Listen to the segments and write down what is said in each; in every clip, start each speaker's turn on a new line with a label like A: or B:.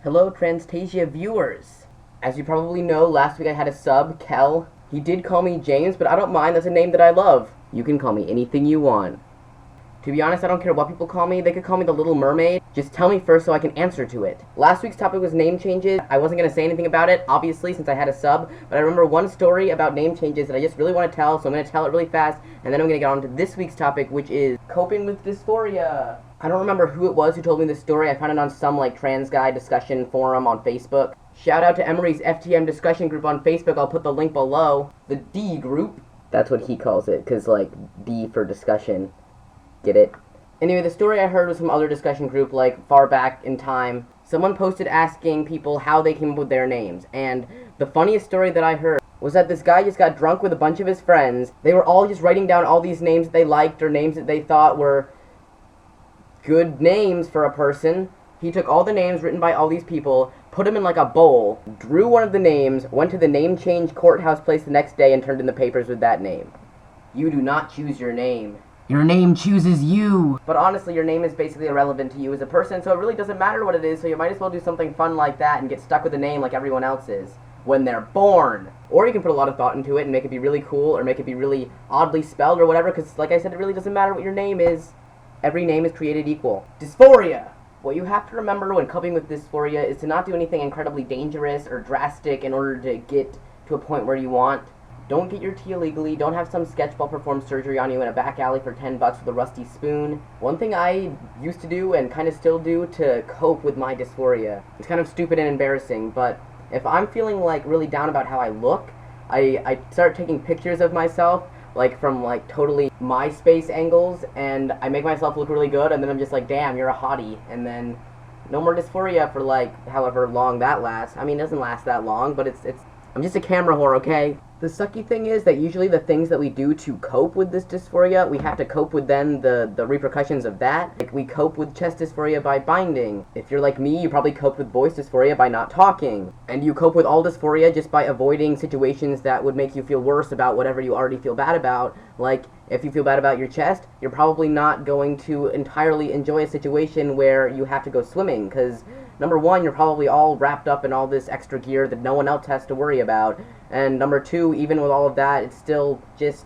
A: Hello, Transtasia viewers. As you probably know, last week I had a sub, Kel. He did call me James, but I don't mind. That's a name that I love. You can call me anything you want. To be honest, I don't care what people call me. They could call me the Little Mermaid. Just tell me first so I can answer to it. Last week's topic was name changes. I wasn't going to say anything about it, obviously, since I had a sub, but I remember one story about name changes that I just really want to tell, so I'm going to tell it really fast, and then I'm going to get on to this week's topic, which is coping with dysphoria. I don't remember who it was who told me this story. I found it on some, trans guy discussion forum on Facebook. Shout out to Emery's FTM discussion group on Facebook. I'll put the link below. The D group. That's what he calls it, because, D for discussion. Get it? Anyway, the story I heard was from other discussion group, far back in time. Someone posted asking people how they came up with their names, and the funniest story that I heard was that this guy just got drunk with a bunch of his friends. They were all just writing down all these names that they liked or names that they thought were good names for a person. He took all the names written by all these people, put them in a bowl, drew one of the names, went to the name change courthouse place the next day and turned in the papers with that name. You do not choose your name. Your name chooses you. But honestly, your name is basically irrelevant to you as a person, so it really doesn't matter what it is, so you might as well do something fun like that and get stuck with a name like everyone else is when they're born. Or you can put a lot of thought into it and make it be really cool or make it be really oddly spelled or whatever, because like I said, it really doesn't matter what your name is. Every name is created equal. Dysphoria! What you have to remember when coping with dysphoria is to not do anything incredibly dangerous or drastic in order to get to a point where you want. Don't get your tea illegally. Don't have some sketchball perform surgery on you in a back alley for $10 with a rusty spoon. One thing I used to do and kind of still do to cope with my dysphoria, it's kind of stupid and embarrassing, but if I'm feeling really down about how I look, I start taking pictures of myself from totally MySpace Angles, and I make myself look really good, and then I'm just damn, you're a hottie, and then no more dysphoria for however long that lasts. I mean, it doesn't last that long, but I'm just a camera whore, okay? The sucky thing is that usually the things that we do to cope with this dysphoria, we have to cope with then the repercussions of that. We cope with chest dysphoria by binding. If you're like me, you probably cope with voice dysphoria by not talking. And you cope with all dysphoria just by avoiding situations that would make you feel worse about whatever you already feel bad about. If you feel bad about your chest, you're probably not going to entirely enjoy a situation where you have to go swimming, because number one, you're probably all wrapped up in all this extra gear that no one else has to worry about. And number two, even with all of that, it's still just,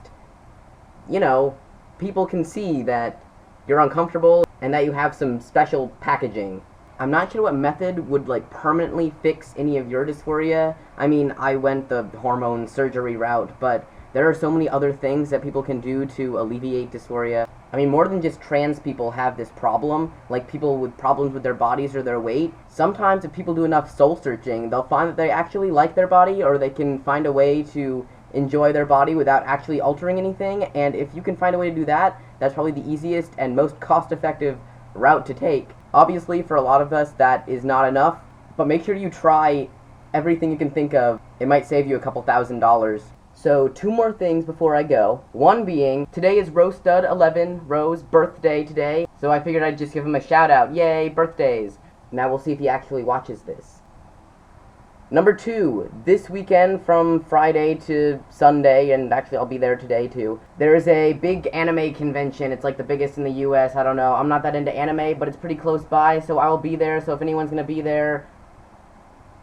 A: people can see that you're uncomfortable and that you have some special packaging. I'm not sure what method would, permanently fix any of your dysphoria. I mean, I went the hormone surgery route, but there are so many other things that people can do to alleviate dysphoria. I mean, more than just trans people have this problem, people with problems with their bodies or their weight. Sometimes if people do enough soul searching, they'll find that they actually like their body, or they can find a way to enjoy their body without actually altering anything, and if you can find a way to do that, that's probably the easiest and most cost-effective route to take. Obviously, for a lot of us, that is not enough, but make sure you try everything you can think of. It might save you a couple $1,000s. So, two more things before I go. One being, today is Rostud11, Ro's birthday today, so I figured I'd just give him a shout out. Yay, birthdays! Now we'll see if he actually watches this. Number two, this weekend from Friday to Sunday, and actually I'll be there today too, there is a big anime convention. It's the biggest in the US, I don't know. I'm not that into anime, but it's pretty close by, so I will be there, so if anyone's gonna be there,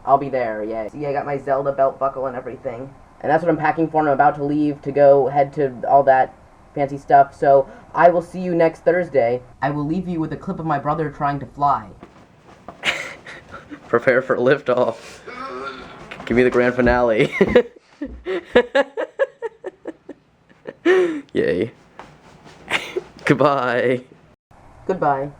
A: I'll be there, yay. See, I got my Zelda belt buckle and everything. And that's what I'm packing for, and I'm about to leave to go head to all that fancy stuff, so I will see you next Thursday. I will leave you with a clip of my brother trying to fly. Prepare for liftoff. Give me the grand finale. Yay. Goodbye. Goodbye.